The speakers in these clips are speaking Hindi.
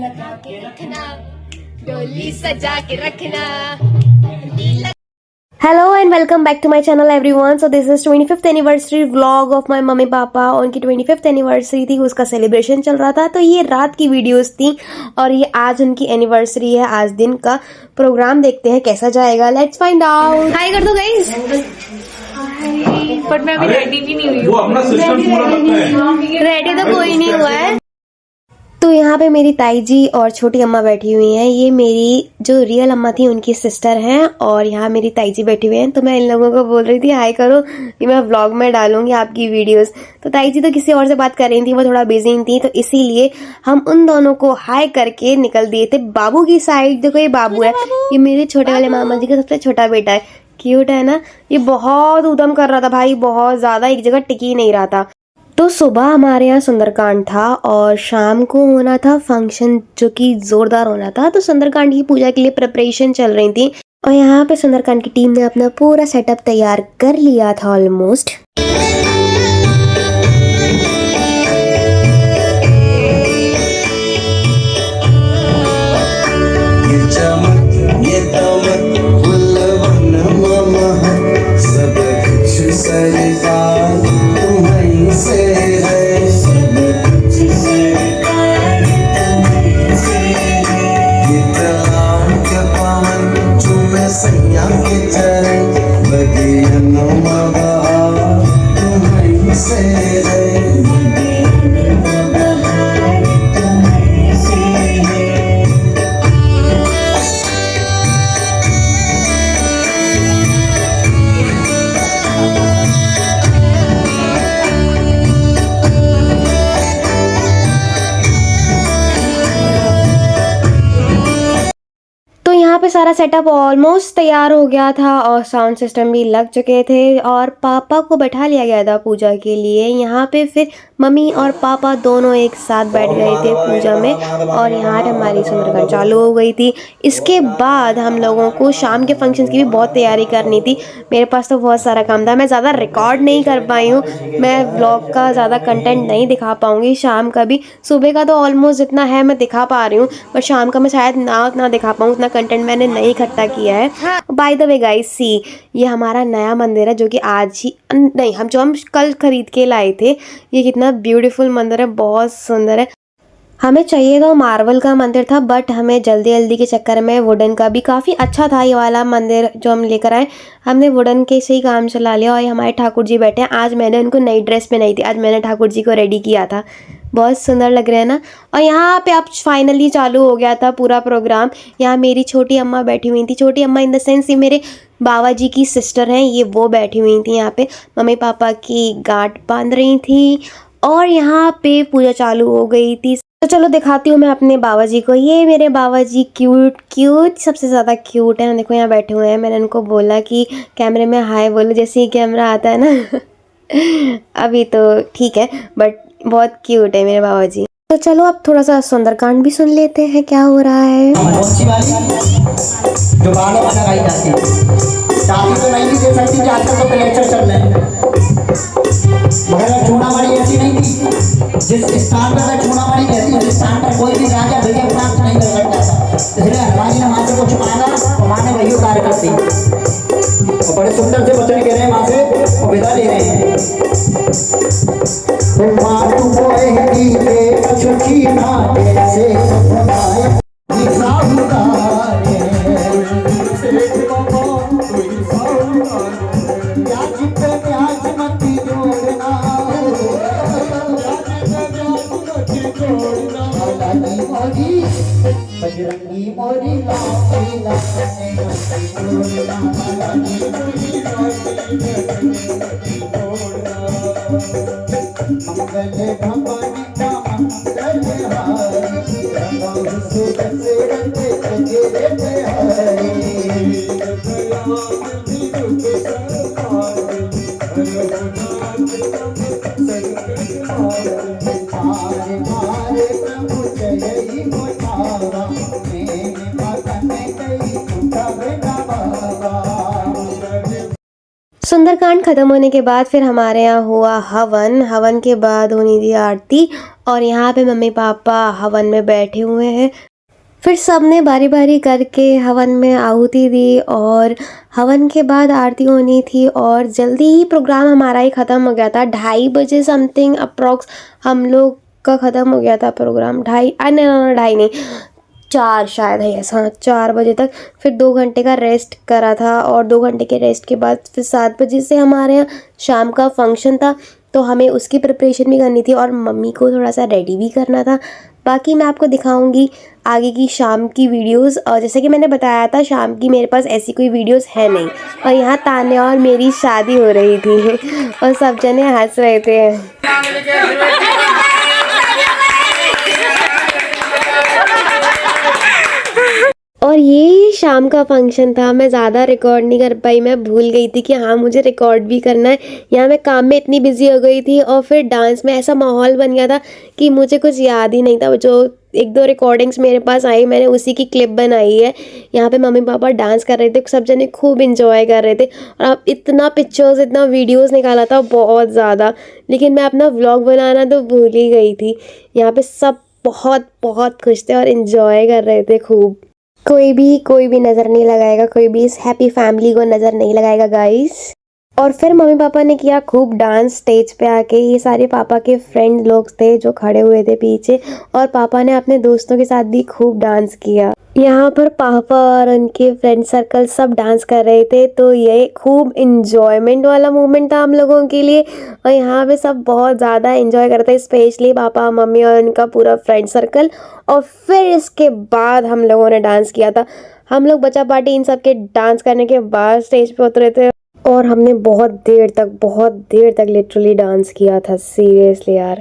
लगा के रखना, डोली सजा के रखना। Hello and welcome back to my channel everyone. So this is 25th anniversary vlog of my mummy papa. उनकी 25th एनिवर्सरी थी, उसका सेलिब्रेशन चल रहा था, तो ये रात की वीडियोस थी और ये आज उनकी एनिवर्सरी है। आज दिन का प्रोग्राम देखते हैं कैसा जाएगा, लेट्स फाइंड आउट। हाय कर दो गाइस। बट मैं अभी रेडी भी नहीं हुई हूँ। रेडी तो कोई नहीं हुआ है। तो यहाँ पे मेरी ताई जी और छोटी अम्मा बैठी हुई हैं। ये मेरी जो रियल अम्मा थी उनकी सिस्टर हैं और यहाँ मेरी ताई जी बैठी हुई हैं। तो मैं इन लोगों को बोल रही थी हाय करो, ये मैं व्लॉग में डालूंगी आपकी वीडियोस। तो ताई जी तो किसी और से बात कर रही थी, वो थोड़ा बिजी थी, तो इसीलिए हम उन दोनों को हाय करके निकल दिए थे बाबू की साइड। देखो ये बाबू है, ये मेरे छोटे वाले मामा जी का सबसे छोटा बेटा है। क्यूट है ना। ये बहुत उधम कर रहा था भाई, बहुत ज्यादा, एक जगह टिक ही नहीं रहा था। तो सुबह हमारे यहाँ सुंदरकांड था और शाम को होना था फंक्शन जो कि जोरदार होना था। तो सुंदरकांड की पूजा के लिए प्रिपरेशन चल रही थी और यहाँ पे सुंदरकांड की टीम ने अपना पूरा सेटअप तैयार कर लिया था ऑलमोस्ट। यहाँ पे सारा सेटअप ऑलमोस्ट तैयार हो गया था और साउंड सिस्टम भी लग चुके थे और पापा को बैठा लिया गया था पूजा के लिए। यहाँ पे फिर मम्मी और पापा दोनों एक साथ बैठ गए थे पूजा में और यहाँ पे हमारी सुंदरकांड चालू हो गई थी। इसके बाद हम लोगों को शाम के फंक्शन की भी बहुत तैयारी करनी थी। मेरे पास तो बहुत सारा काम था, मैं ज़्यादा रिकॉर्ड नहीं कर पाई हूँ, मैं व्लॉग का ज़्यादा कंटेंट नहीं दिखा पाऊँगी। शाम का भी, सुबह का तो ऑलमोस्ट जितना है मैं दिखा पा रही हूँ, पर शाम का मैं शायद ना दिखा पाऊँ, उतना कंटेंट मैंने नहीं इकट्ठा किया है। बाय द वे गाइस सी, ये हमारा नया मंदिर है जो कि आज ही नहीं, हम कल खरीद के लाए थे। ये कितना ब्यूटीफुल मंदिर है, बहुत सुंदर है। हमें चाहिए तो मार्बल का मंदिर था, बट हमें जल्दी जल्दी के चक्कर में वुडन का भी काफ़ी अच्छा था ये वाला मंदिर जो हम लेकर आए। हमने वुडन के से ही काम चला लिया और ये हमारे ठाकुर जी बैठे हैं। आज मैंने उनको नई ड्रेस पहनाई थी, आज मैंने ठाकुर जी को रेडी किया था, बहुत सुंदर लग रहे हैं ना। और यहाँ पे अब फाइनली चालू हो गया था पूरा प्रोग्राम। यहाँ मेरी छोटी अम्मा बैठी हुई थी, छोटी अम्मा इन द सेंस ये मेरे बाबा जी की सिस्टर हैं, ये वो बैठी हुई थी यहाँ पे, मम्मी पापा की गांठ बांध रही थी और यहाँ पे पूजा चालू हो गई थी। तो चलो दिखाती हूँ मैं अपने बाबा जी को। ये मेरे बाबा जी क्यूट सबसे ज़्यादा क्यूट है। देखो यहाँ बैठे हुए हैं, मैंने उनको बोला कि कैमरे में हाय बोलो जैसे ही कैमरा आता है ना अभी तो ठीक है, बट बहुत क्यूट है मेरे बाबा जी। तो चलो अब थोड़ा सा सुंदरकांड भी सुन लेते हैं क्या हो रहा है। जो बालों में लगाई जाती है, शादी तो नहीं भी दे सकती कि आजकल तो लेक्चर चल रहे हैं, मगर चूड़ामणि ऐसी नहीं थी जिस स्थान पर चूड़ामणि कहती है, उस स्थान पर कोई भी राजा विजय प्राप्त नहीं कर सकता। इसलिए हनुमान ने माँ से को छुपाना और माँ ने वही कार्य करती और बड़े सुंदर से वचन कह रहे हैं माँ से और विदा ले रहे हैं। बजरंगी मोरी सुंदरकांड खत्म होने के बाद फिर हमारे यहाँ हुआ हवन। हवन के बाद होनी थी आरती और यहाँ पे मम्मी पापा हवन में बैठे हुए हैं। फिर सबने बारी बारी करके हवन में आहुति दी और हवन के बाद आरती होनी थी और जल्दी ही प्रोग्राम हमारा ही ख़त्म हो गया था। 2:30 बजे समथिंग अप्रॉक्स हम लोग का ख़त्म हो गया था प्रोग्राम। 2:30 नहीं 4 शायद है ऐसा, 4 बजे तक। फिर 2 घंटे का रेस्ट करा था और 2 घंटे के रेस्ट के बाद फिर 7 बजे से हमारे यहाँ शाम का फंक्शन था, तो हमें उसकी प्रिपरेशन भी करनी थी और मम्मी को थोड़ा सा रेडी भी करना था। बाकी मैं आपको दिखाऊंगी आगे की शाम की वीडियोस। और जैसे कि मैंने बताया था शाम की मेरे पास ऐसी कोई वीडियोस है नहीं। और यहाँ तान्या और मेरी शादी हो रही थी और सब जने हंस रहे थे। और ये शाम का फंक्शन था। मैं ज़्यादा रिकॉर्ड नहीं कर पाई, मैं भूल गई थी कि हाँ मुझे रिकॉर्ड भी करना है। यहाँ मैं काम में इतनी बिजी हो गई थी और फिर डांस में ऐसा माहौल बन गया था कि मुझे कुछ याद ही नहीं था। जो 1-2 रिकॉर्डिंग्स मेरे पास आई मैंने उसी की क्लिप बनाई है। यहाँ पे मम्मी पापा डांस कर रहे थे, सब जने खूब इंजॉय कर रहे थे और अब इतना पिक्चर्स इतना वीडियोस निकाला था बहुत ज़्यादा, लेकिन मैं अपना व्लॉग बनाना तो भूल ही गई थी। यहाँ पे सब बहुत बहुत खुश थे और इन्जॉय कर रहे थे खूब। कोई भी नज़र नहीं लगाएगा, कोई भी इस हैप्पी फैमिली को नज़र नहीं लगाएगा गाइस। और फिर मम्मी पापा ने किया खूब डांस स्टेज पे आके। ये सारे पापा के फ्रेंड लोग थे जो खड़े हुए थे पीछे और पापा ने अपने दोस्तों के साथ भी खूब डांस किया। यहाँ पर पापा और उनके फ्रेंड सर्कल सब डांस कर रहे थे, तो ये खूब इंजॉयमेंट वाला मोमेंट था हम लोगों के लिए। और यहाँ पे सब बहुत ज़्यादा इंजॉय करते हैं, स्पेशली पापा मम्मी और उनका पूरा फ्रेंड सर्कल। और फिर इसके बाद हम लोगों ने डांस किया था। हम लोग बच्चा पार्टी इन सब के डांस करने के बाद स्टेज पे उतरे थे और हमने बहुत देर तक लिटरली डांस किया था, सीरियसली यार।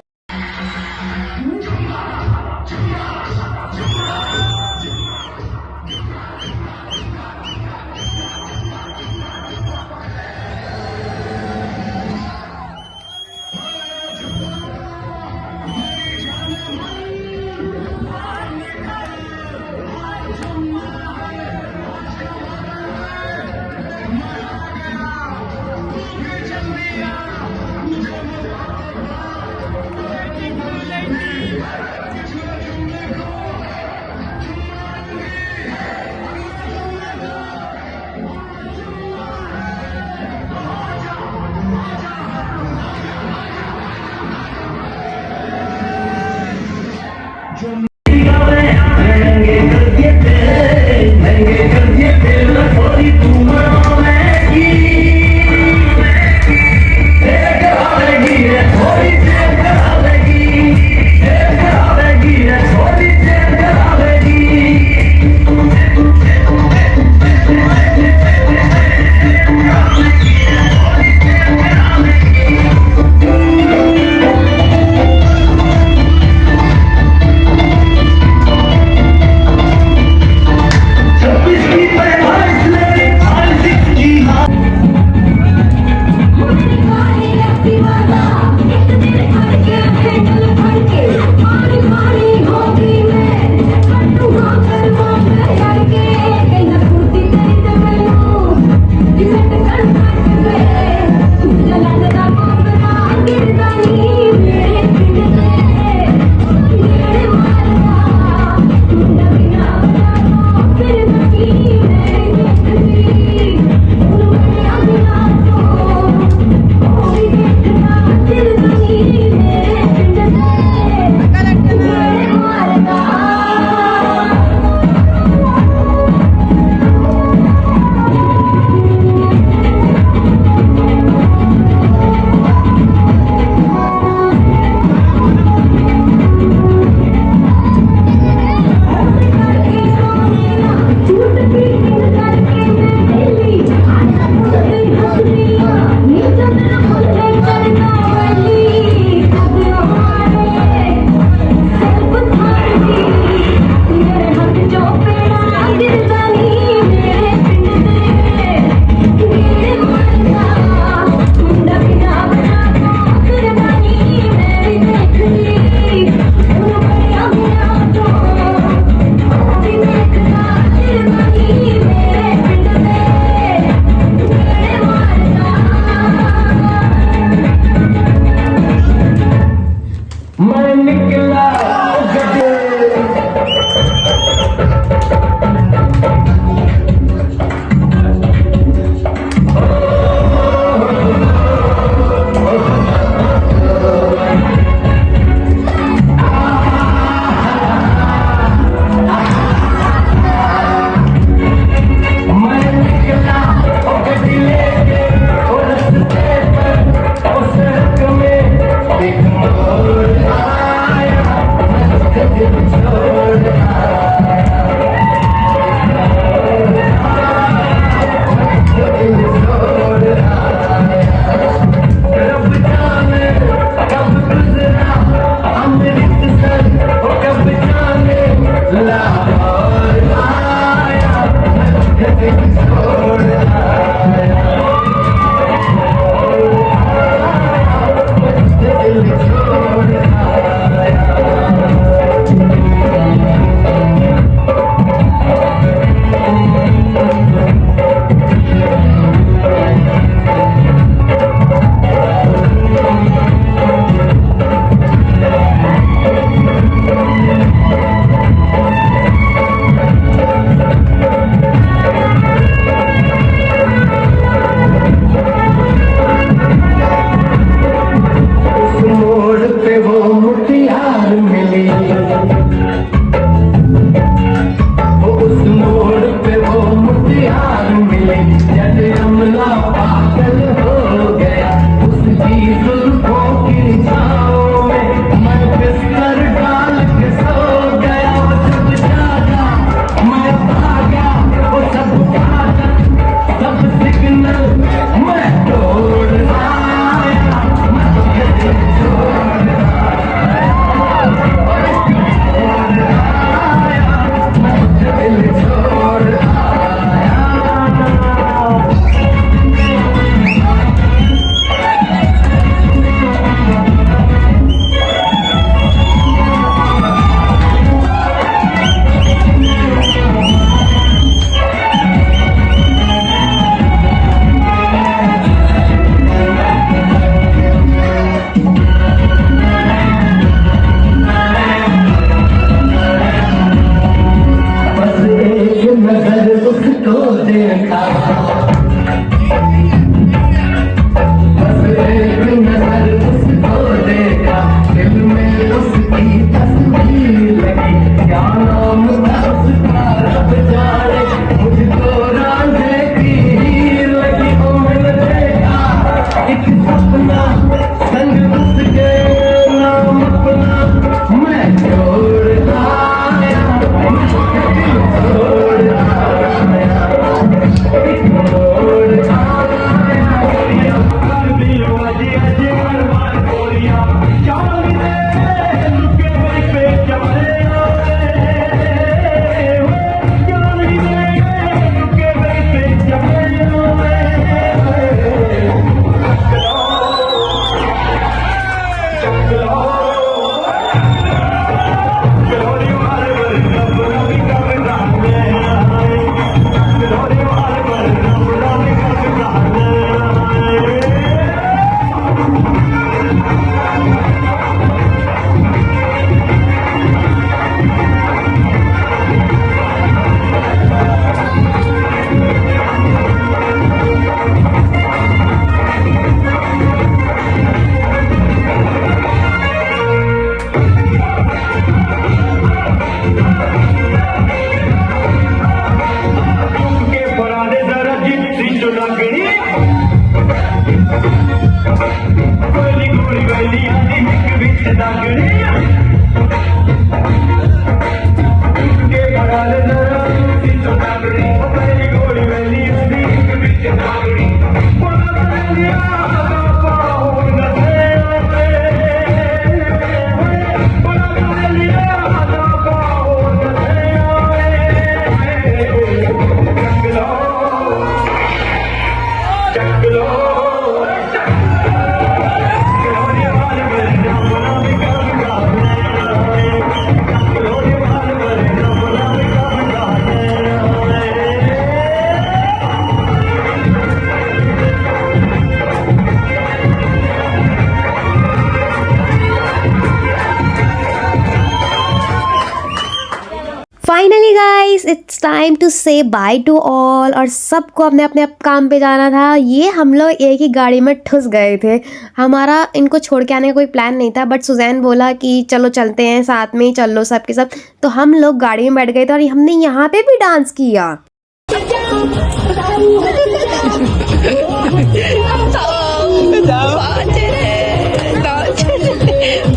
Finally guys it's time to say bye to all, और सबको अपने अपने काम पे जाना था। ये हम लोग एक ही गाड़ी में ठुस गए थे। हमारा इनको छोड़ के आने का कोई प्लान नहीं था, बट सुजैन बोला कि चलो चलते हैं, साथ में ही चल लो सबके सब। तो हम लोग गाड़ी में बैठ गए थे और हमने यहाँ पे भी डांस किया।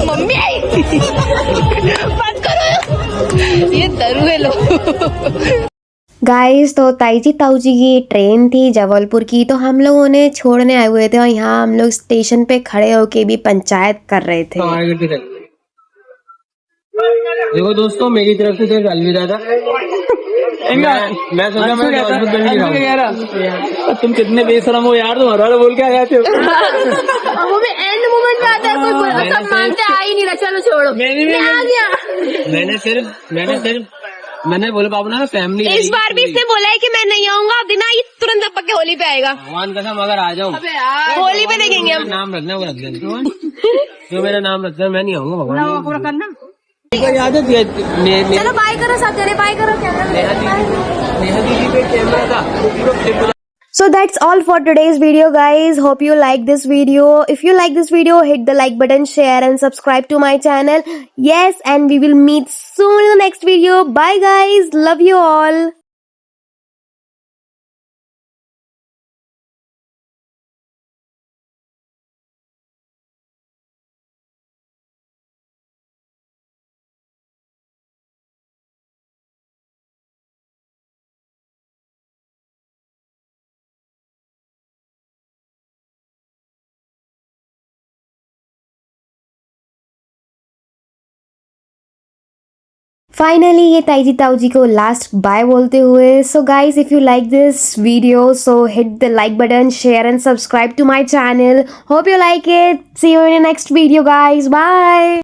मम्मी आई बात करो, ये दरुए लोग। गाइस तो ताईजी ताऊजी की ट्रेन थी जबलपुर की, तो हम लोग उन्हें छोड़ने आए हुए थे और यहाँ हम लोग स्टेशन पे खड़े होके भी पंचायत कर रहे थे। देखो दोस्तों, मेरी तरफ से सिर्फ अलविदा था। मैं सोचा मैं जबलपुर जल्दी दिखाऊं। तुम कितने बेशरम हो यार, तुम हर बोल के आ जाते हो। वो भी एंड मोमेंट में आता है, कोई बोला सब मानते आ ही नहीं रहा, चलो छोड़ो। मैं आ गया। मैंने बोला बाबू ना फैमिली। इस बार भी इसने बोला है कि मैं नहीं आऊंगा, अब दिना ये तुरंत पक्के होली पे आएगा। भगवान कसम अगर आ जाऊं होली पे देखेंगे हम। नाम रखना, वो रख देना। जो मेरा नाम रखना, मैं नहीं आऊंगा भगवान। पूरा करना याद है। चलो बाय करो, सब जने बाय करो। नेहा दीदी पे कैमरा था। So that's all for today's video guys. Hope you like this video. If you like this video, hit the like button, share and subscribe to my channel. Yes, and we will meet soon in the next video. Bye guys. Love you all. Finally ये ताईजी ताऊजी को लास्ट बाय बोलते हुए, so guys if you like this video so hit the like button, share and subscribe to my channel. Hope you like it. See you in next video guys. Bye.